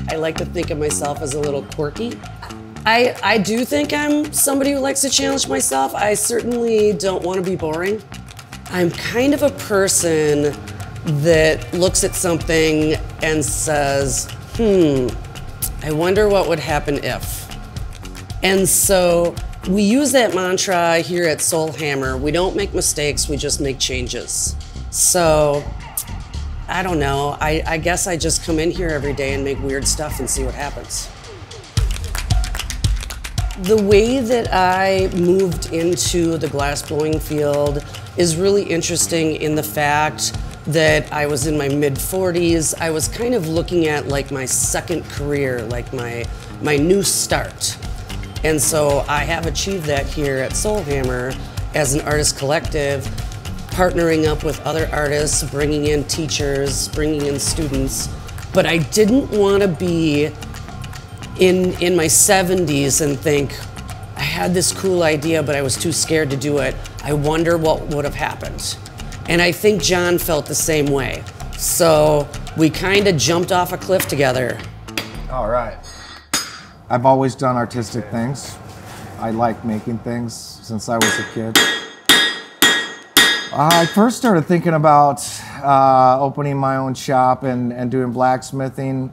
I like to think of myself as a little quirky. I do think I'm somebody who likes to challenge myself. I certainly don't want to be boring. I'm kind of a person that looks at something and says, I wonder what would happen if. And so we use that mantra here at Soul Hammer. We don't make mistakes, we just make changes. So, I don't know, I guess I just come in here every day and make weird stuff and see what happens. The way that I moved into the glass blowing field is really interesting in the fact that I was in my mid-40s. I was kind of looking at like my second career, like my new start. And so I have achieved that here at Soul Hammer as an artist collective, partnering up with other artists, bringing in teachers, bringing in students. But I didn't want to be in my 70s and think, I had this cool idea, but I was too scared to do it. I wonder what would have happened. And I think John felt the same way. So we kind of jumped off a cliff together. All right. I've always done artistic things. I like making things since I was a kid. I first started thinking about opening my own shop and doing blacksmithing,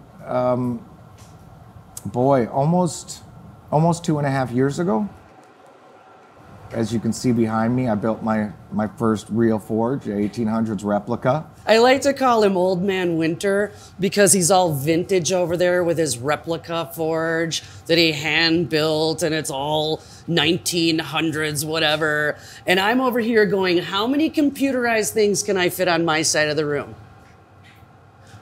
boy, almost 2.5 years ago. As you can see behind me, I built my first real forge, a 1800s replica. I like to call him Old Man Winter because he's all vintage over there with his replica forge that he hand built, and it's all 1900s, whatever. And I'm over here going, how many computerized things can I fit on my side of the room?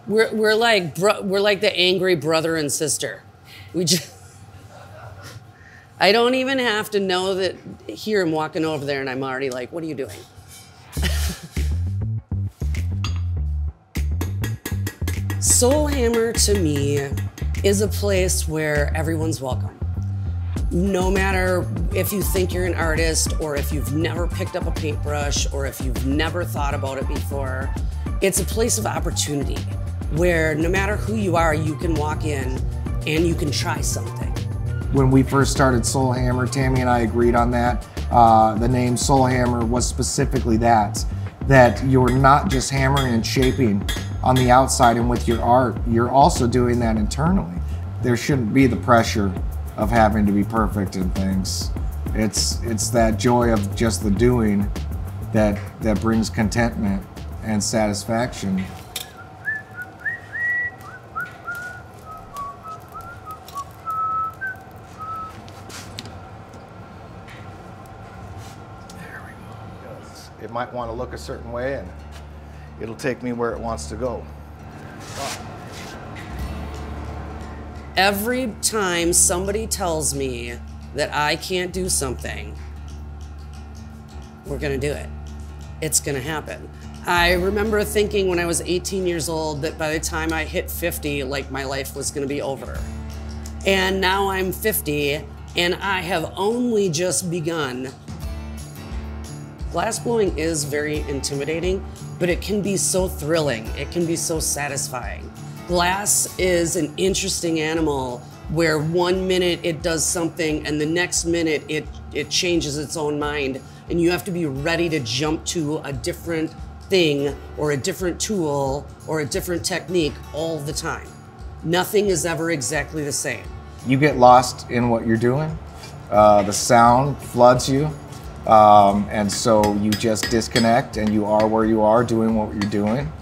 We're like the angry brother and sister. We just, I don't even have to know that, hear him walking over there and I'm already like, what are you doing? Soul Hammer to me is a place where everyone's welcome. No matter if you think you're an artist or if you've never picked up a paintbrush or if you've never thought about it before, it's a place of opportunity where no matter who you are, you can walk in and you can try something. When we first started Soul Hammer, Tammi and I agreed on that. The name Soul Hammer was specifically that you're not just hammering and shaping on the outside and with your art, you're also doing that internally. There shouldn't be the pressure of having to be perfect in things. It's that joy of just the doing that brings contentment and satisfaction. It might want to look a certain way and it'll take me where it wants to go. Every time somebody tells me that I can't do something, we're gonna do it. It's gonna happen. I remember thinking when I was 18 years old that by the time I hit 50, like my life was gonna be over. And now I'm 50 and I have only just begun. Glass blowing is very intimidating, but it can be so thrilling. It can be so satisfying. Glass is an interesting animal where 1 minute it does something and the next minute it changes its own mind, and you have to be ready to jump to a different thing or a different tool or a different technique all the time. Nothing is ever exactly the same. You get lost in what you're doing. The sound floods you. And so you just disconnect and you are where you are doing what you're doing.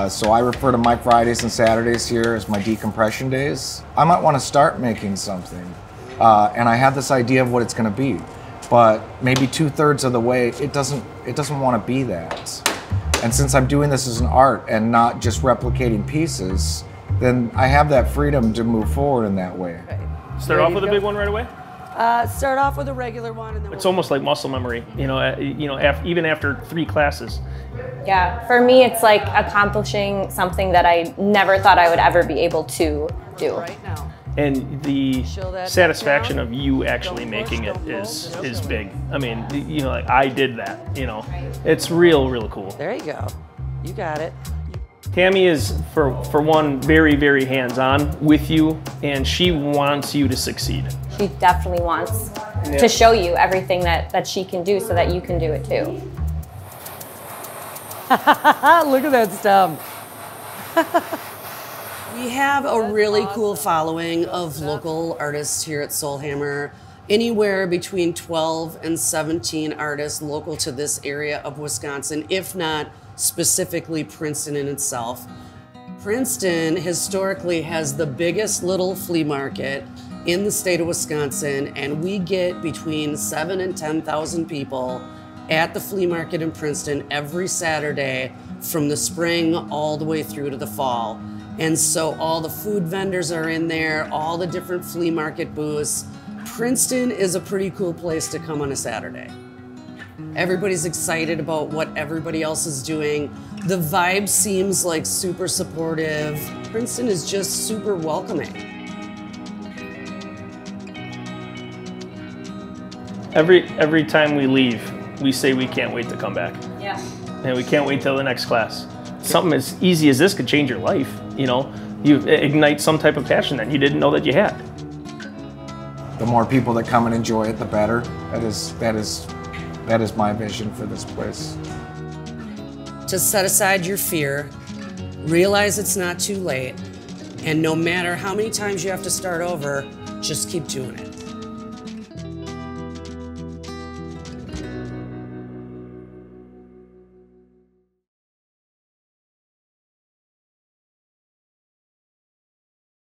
So I refer to my Fridays and Saturdays here as my decompression days. I might want to start making something and I have this idea of what it's going to be, but maybe 2/3 of the way it doesn't want to be that. And since I'm doing this as an art and not just replicating pieces, then I have that freedom to move forward in that way. Okay. Start off with a big one right away? Start off with a regular one, and then it's almost like muscle memory, even after 3 classes. Yeah, for me, it's like accomplishing something that I never thought I would ever be able to do. Right now. And the satisfaction of you actually making it is big. I mean, like I did that, It's real cool. There you go. You got it. Tammi is, for one, very, very hands-on with you, and she wants you to succeed. She definitely wants to show you everything that she can do so that you can do it too. Look at that stem. We have a really cool following of local artists here at Soulhammer. Anywhere between 12 and 17 artists local to this area of Wisconsin, if not specifically Princeton in itself. Princeton historically has the biggest little flea market in the state of Wisconsin, and we get between 7,000 and 10,000 people at the flea market in Princeton every Saturday from the spring all the way through to the fall. And so all the food vendors are in there, all the different flea market booths. Princeton is a pretty cool place to come on a Saturday. Everybody's excited about what everybody else is doing. The vibe seems like super supportive. Princeton is just super welcoming. Every time we leave, we say we can't wait to come back. Yeah. And we can't wait till the next class. Something as easy as this could change your life, you know? You ignite some type of passion that you didn't know that you had. The more people that come and enjoy it, the better. That is my vision for this place. To set aside your fear, realize it's not too late, and no matter how many times you have to start over, just keep doing it.